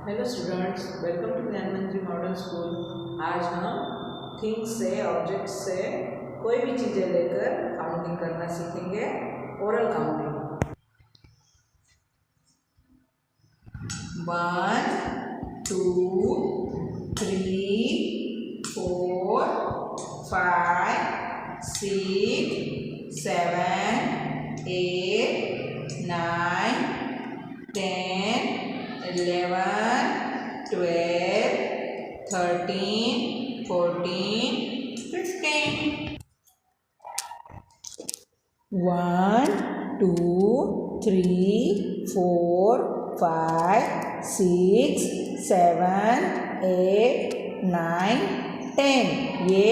Hello students, welcome to ज्ञान मंत्री model school. आज हम थिंग्स से, ऑब्जेक्ट्स से कोई भी चीज़ें लेकर काउंटिंग करना सीखेंगे। Oral counting 1 2 3 4 5 6 7 8 9 10 11 12 13 14 15 1 2 3 4 5 6 7 8 9 10। ये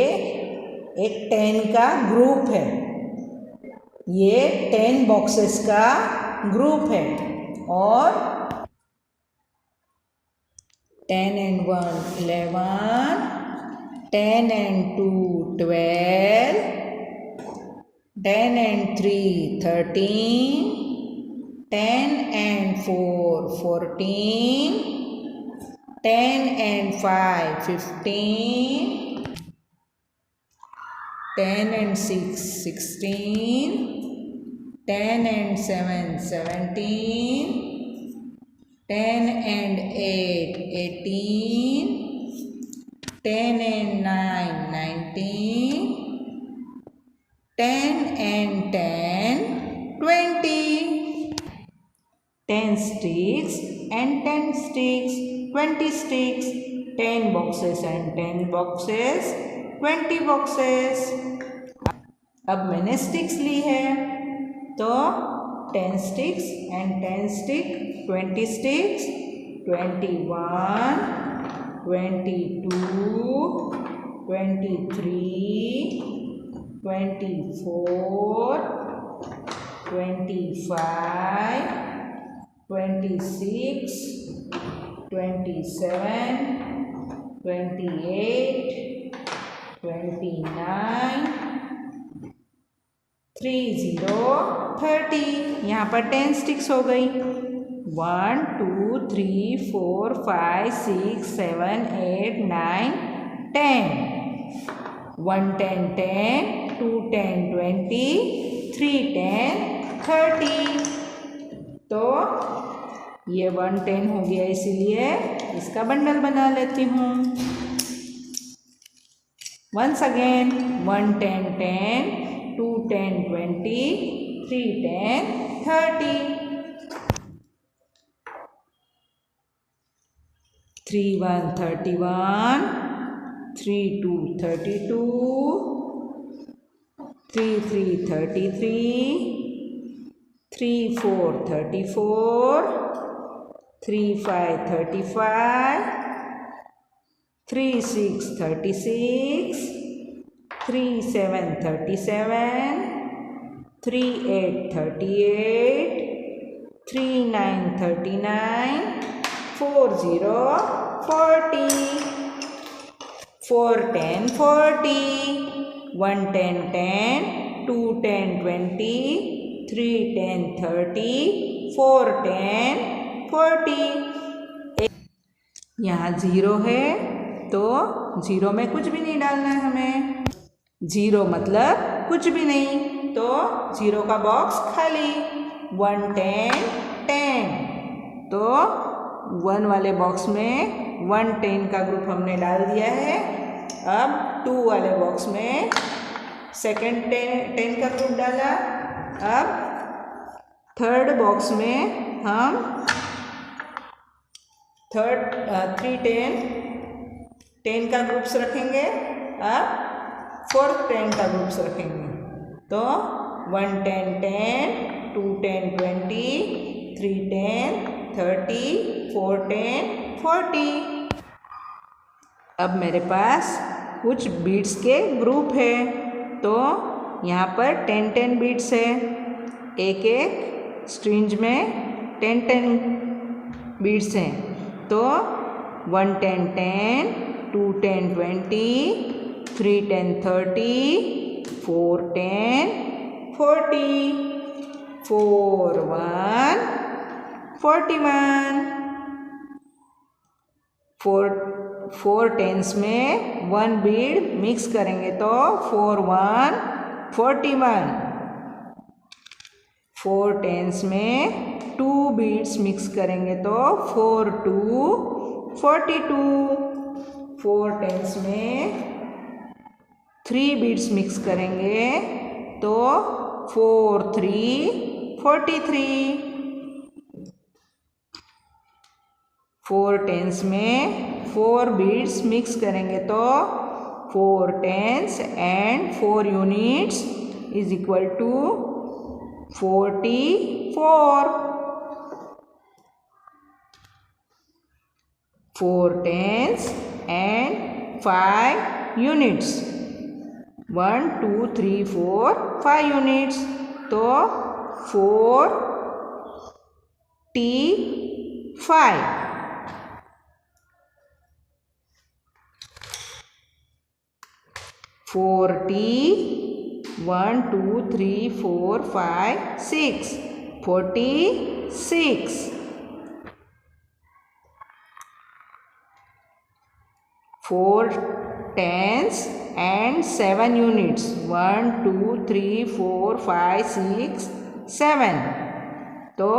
एक 10 का ग्रुप है। ये 10 बॉक्सेस का ग्रुप है। और 10 and 1 11, 10 and 2 12, 10 and 3 13, 10 and 4 14, 10 and 5 15, 10 and 6 16, 10 and 7 17, 10 and 8 18, 10 and 9 19, 10 and 10 20, 10 sticks and 10 sticks, 20 sticks, 10 boxes and 10 boxes, 20 boxes। अब मैंने स्टिक्स ली है तो 10 sticks and 10 stick 20 sticks 21 22 23 24 25 26 27 28 29 30 30। यहाँ पर 10 स्टिक्स हो गई। 1 2 3 4 5 6 7 8 9 10। 1 10 10, 2 10 20, 3 10 30। तो ये 1 10 हो गया, इसीलिए इसका बंडल बना लेती हूँ। Once again 1 10 10, 2 10 20, 3 10 30। 3 1 31, 3 2 32, 3 3 33, 3 4 34, 3 5 35, 3 6 36, 3 7 37, 3 8 38, 3 9 39, 4 0 40, 4 10 40, 1 10 10, 2 10 20, 3 10 30, 4 10 40। यहाँ 0 है तो 0 में कुछ भी नहीं डालना है हमें। 0 मतलब कुछ भी नहीं, तो 0 का बॉक्स खाली। 1 10 10, तो 1 वाले बॉक्स में 1 10 का ग्रुप हमने डाल दिया है। अब 2 वाले बॉक्स में सेकंड 10 का ग्रुप डाला। अब थर्ड बॉक्स में हम 3 10 का ग्रुप्स रखेंगे। अब 4 10 का ग्रुप्स रखेंगे। तो 1 10 10, 2 10 20, 3 10 30, 4 10 40। अब मेरे पास कुछ बीट्स के ग्रुप है, तो यहाँ पर 10 10 बीट्स है। एक एक स्ट्रिंज में 10 10 बीट्स हैं। तो 1 10 10, 2 10 20, 3 10 30, 4 10 40, 4 1 41, फोर टेंस में 1 बीड मिक्स करेंगे तो 4 1 41। 4 टेंस में 2 बीड्स मिक्स करेंगे तो 4 2 42। 4 टेंस में 3 बीड्स मिक्स करेंगे तो 4 3 43। 4 टेंस में 4 बीड्स मिक्स करेंगे तो 4 tens and 4 units is equal to 44। 4 tens and 5 units 1 2 3 4 5 units तो 4 T 5। 4T 1 2 3 4 5 6 46। 4 tens and 7 units 1 2 3 4 5 6 7। तो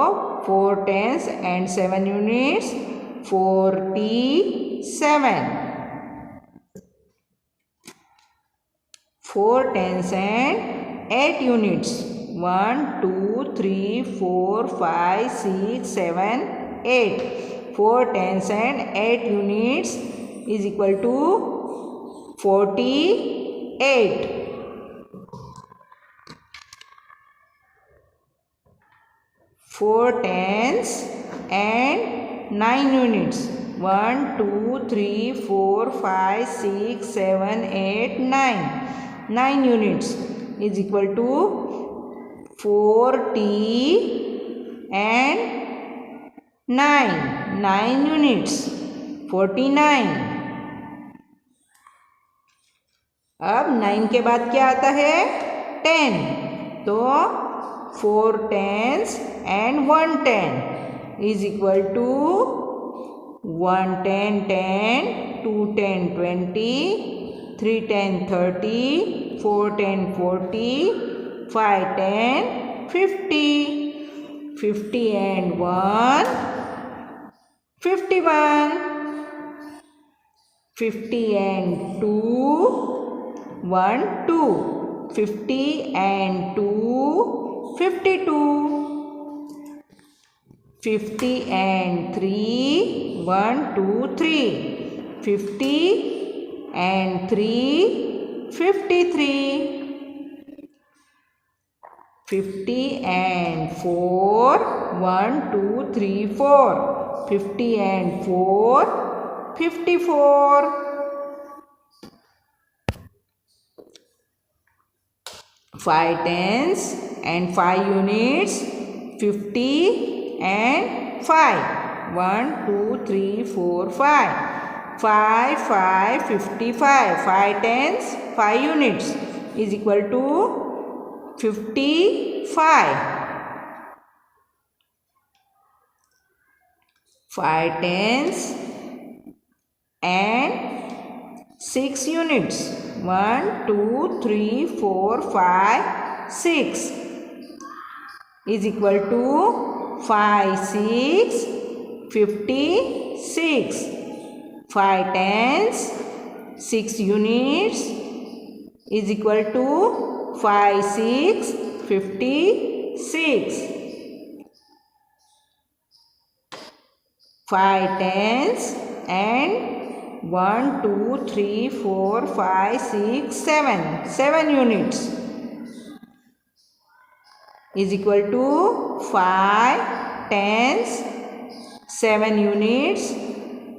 4 tens and 7 units 47। 4 tens and 8 units 1 2 3 4 5 6 7 8। 4 tens and 8 units is equal to 48। 4 tens and 9 units 1 2 3 4 5 6 7 8 9। 9 units is equal to 4T and 9। 9 units 49। अब 9 के बाद क्या आता है 10। तो 4 tens and 1 10 is equal to 1 10 10 2 10 20 3 10 30 4 10 40 5 10 50। 50 and 1 51। 50 and 2 1 2। 50 and 2 52। 50 and 3 1 2 3। 50 and 3 53। 50 and 4 1 2 3 4। 50 and 4 54। 5 tens and 5 units 50 and 5 1 2 3 4 5। 5 5 55। 5 tens 5 units is equal to 55। 5 tens and 6 units 1 2 3 4 5 6 is equal to 5 6 56। 5 tens 6 units is equal to 5 6 56। 5 tens and 1 2 3 4 5 6 7 7 units is equal to 5 tens 7 units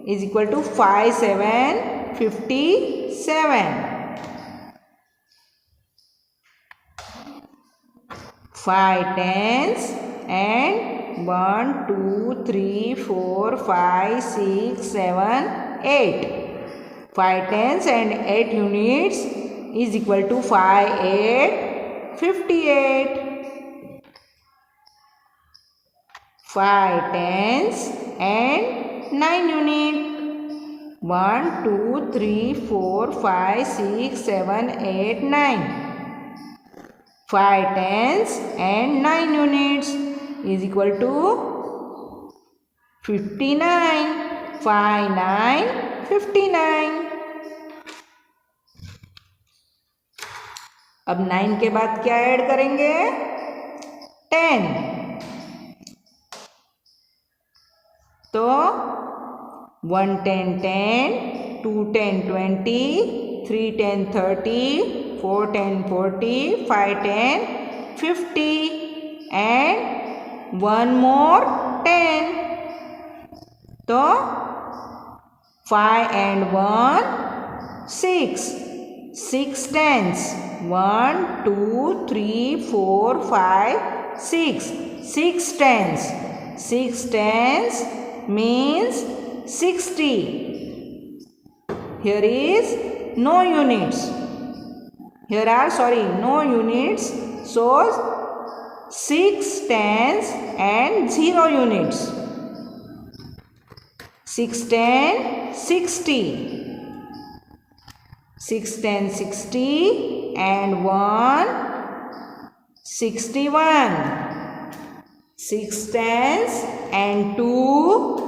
is equal to 5 7 57। 5 tens and 1 2 3 4 5 6 7 8। 5 tens and 8 units is equal to 5 8 58। 5 tens and 9 units 1 2 3 4 5 6 7 8 9. 5 tens and 9 units is equal to 59. 5 9 59. अब 9 के बाद क्या add करेंगे? 10. तो 1 10 10, 2 10 20, 3 10 30, 4 10 40, 5 10 50 and one more 10. तो 5 and 1 6. 6 tens. 1 2 3 4 5 6. 6 tens. 6 tens means 60. Here is no units. Here are no units. So 6 tens and 0 units. 6 10 60. 6 10 60 and 1 61. 6 tens and 2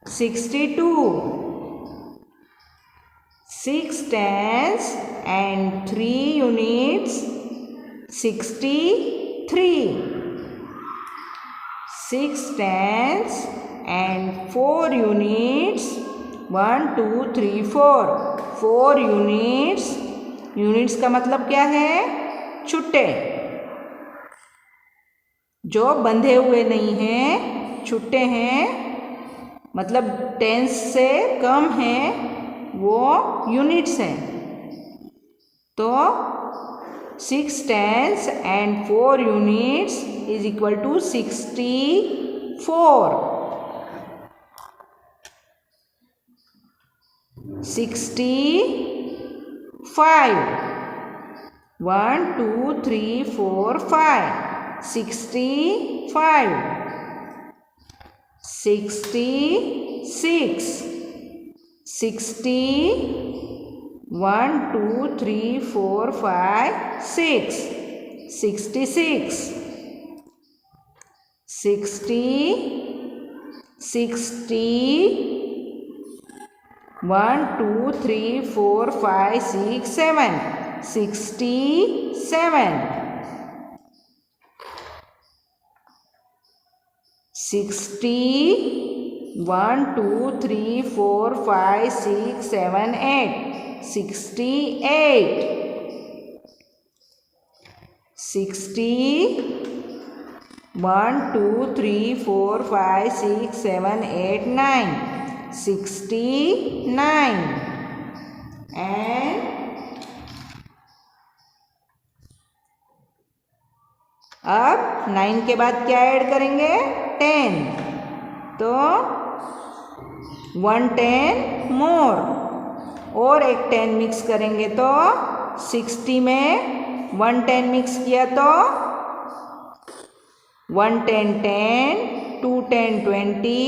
62. 6 tens and 3 units 63. 6 tens and 4 units 1 2 3 4. 4 units. units का मतलब क्या है? छुट्टे, जो बंधे हुए नहीं हैं, छुट्टे हैं, मतलब टेंस से कम हैं, वो यूनिट्स हैं. तो 6 tens and 4 units is equal to 64. 65. 1 2 3 4 5. 65. 66. 60. 1 2 3 4 5 6. 66. 60. 1 2 3 4 5 6 7. 67. 60. 1 2 3 4 5 6 7 8. 68. 60. 1 2 3 4 5 6 7 8 9. 69. and अब 9 के बाद क्या ऐड करेंगे? 10. तो 1 10 मोर और एक 10 मिक्स करेंगे तो 60 में 1 10 मिक्स किया तो 1 10 10, 2 10 20,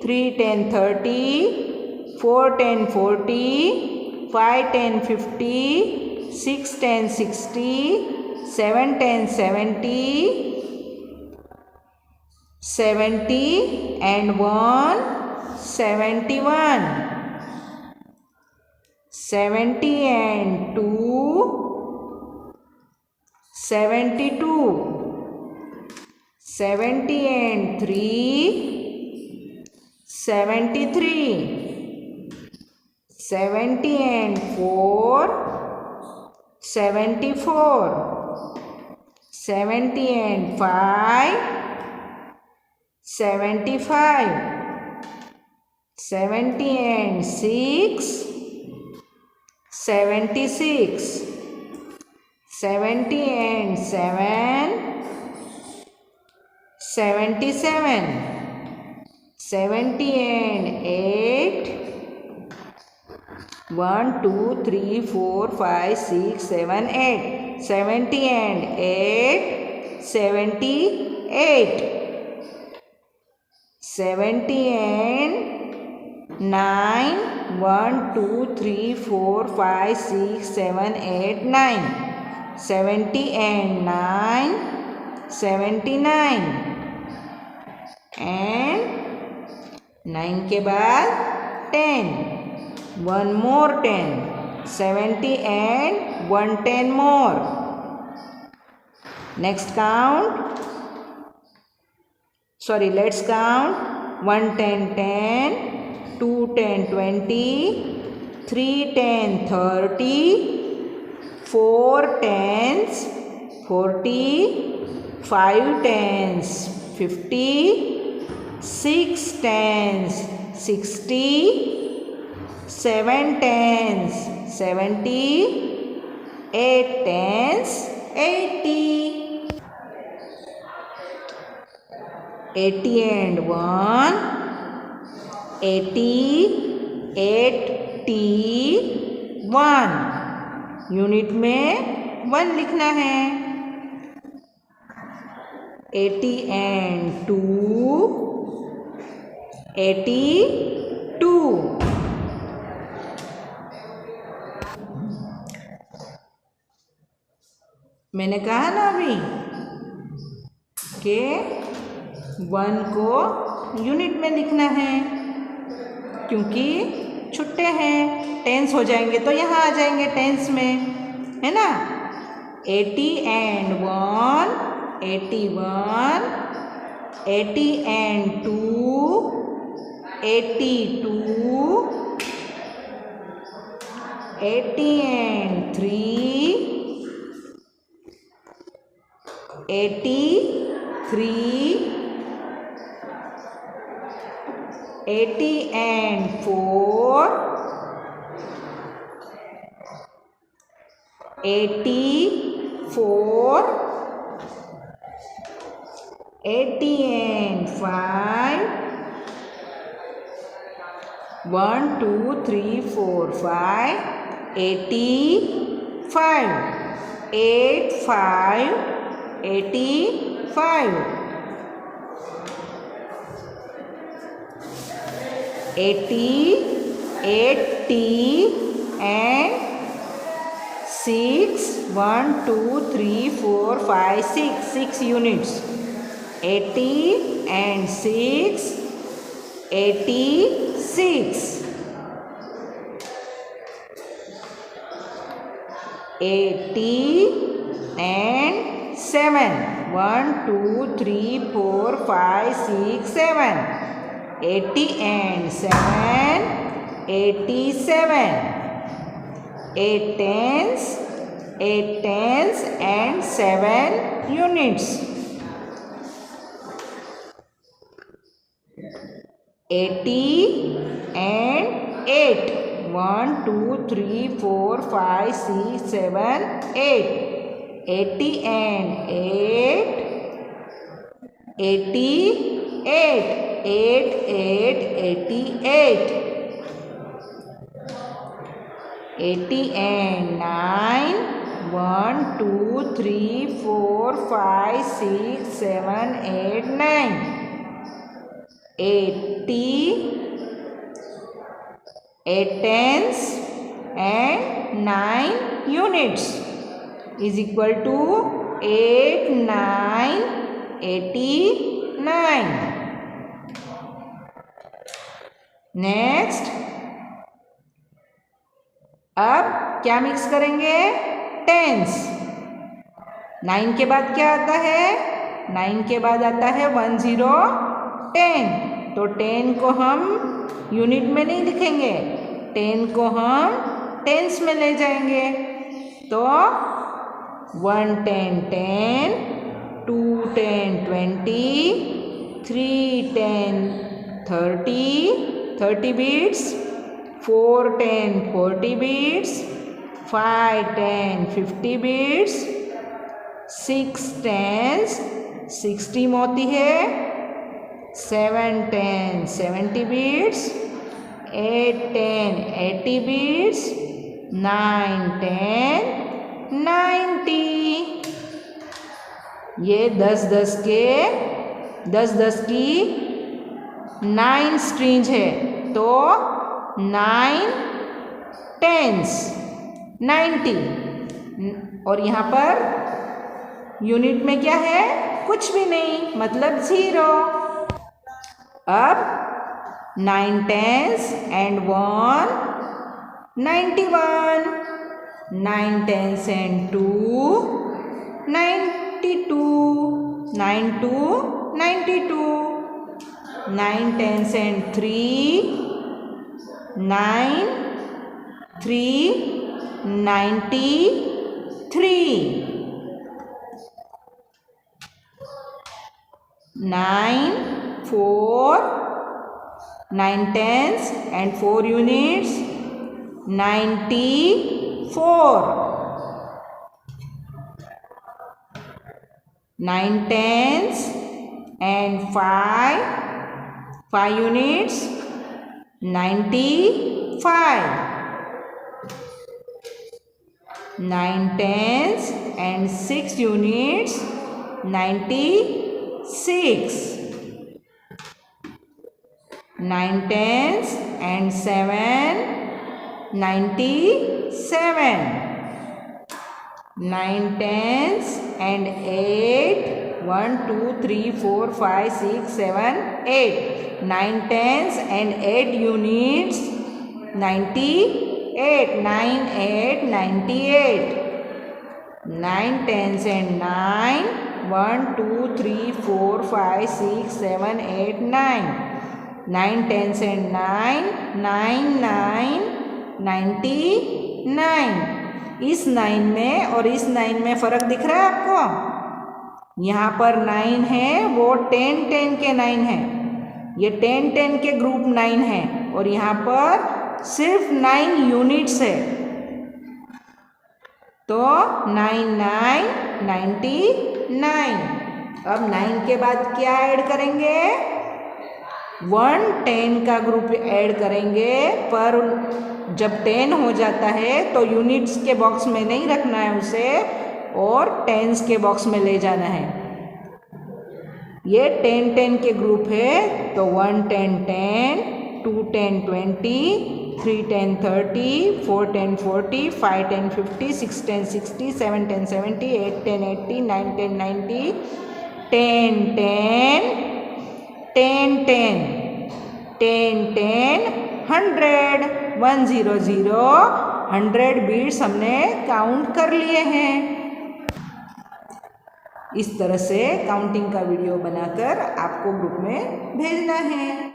3 10 30, 4 10 40, 5 10 50, 6 10 60, 7 10 70, 70 and 1 71. 70 and 2 72. 70 and 3 73. 70 and 4 74. 70 and 5 75. 70 and 6 76. 70 and 7 77. 70 and 8 1 2 3 4 5 6 7 8. 70 and 8 78. 70 and 9 1 2 3 4 5 6 7 8 9 70 and 9 79 and 9 के बाद 10 one more 10 70 and 1 10 more. Next count, sorry, let's count 1 10 10, 2 10 20, 3 10 30, 4 10s 40, 5 10s 50, 6 10s 60, 7 10s 70, 8 10s 80. 80 and 1 80, 81 unit में 1 लिखना है. 80 and 2 82. मैंने कहा ना अभी कि 1 को यूनिट में लिखना है क्योंकि छुट्टे हैं, टेंस हो जाएंगे तो यहाँ आ जाएंगे टेंस में, है ना. 80 and 1 81, 80 and 2 82, 80 and 3 83, 80 and 4 84, 80 and 5 1 2 3 4 5 85, 85 85, 80 and 6 1 2 3 4 5 6 units. 80 and 6 86, 80 and 7 1 2 3 4 5 6 7, 80 and 7 87, 8 tens and 7 units. 80 and 8 1 2 3 4 5 6 7 8, 80 and 8 88, 8 8 88, 80 and 9 1 2 3 4 5 6 7 8 9, 80 8 tens and 9 units is equal to 8 9 89. Next, अब क्या मिक्स करेंगे? टेंस. 9 के बाद क्या आता है? 9 के बाद आता है 1 0 10. तो 10 को हम यूनिट में नहीं लिखेंगे, 10 को हम टेंस में ले जाएंगे. तो 1 10 10, 2 10 20, 3 10 30 beats, 4 10 40 beats, 5 10 50 beats, 6 10 60 में होती है, 7 10 70 beats, 8 10 80 beats, 9 10 90. ये 10 10 की 9 स्ट्रिंज है. तो 9 टेंस 90, और यहाँ पर यूनिट में क्या है, कुछ भी नहीं, मतलब 0। अब 9 tens and 1 91, 9 tens and 2 92, 9 2 92, 9 tens and 3 9 3 93, 9 4 9 tens and 4 units 94, 9 tens and 5 units 95, 9 tens and 6 units 96, 9 tens and 7 97, 9 tens and 8 1 2 3 4 5 6 7 8, 9 tens and 8 units 98, 9 8 98, 9 tens and 9 1 2 3 4 5 6 7 8 9, 9 tens and 9 9 9 99। इस 9 में और इस 9 में फ़र्क दिख रहा है आपको? यहाँ पर 9 है वो 10 10 के 9 है, ये 10 10 के ग्रुप 9 है, और यहाँ पर सिर्फ 9 यूनिट्स है, तो 9 9 99। अब 9 के बाद क्या ऐड करेंगे? 1 10 का ग्रुप ऐड करेंगे, पर जब 10 हो जाता है तो यूनिट्स के बॉक्स में नहीं रखना है उसे, और टेंस के बॉक्स में ले जाना है। ये 10 10 के ग्रुप है, तो 1 10 10, 2 10 20, 3 10 30, 4 10 40, 5 10 50, 6 10 60, 7 10 70, 8 10 80, 9 10 90, 10 10 10 10 10 10 100 100 100 बीट्स हमने काउंट कर लिए हैं। इस तरह से काउंटिंग का वीडियो बनाकर आपको ग्रुप में भेजना है।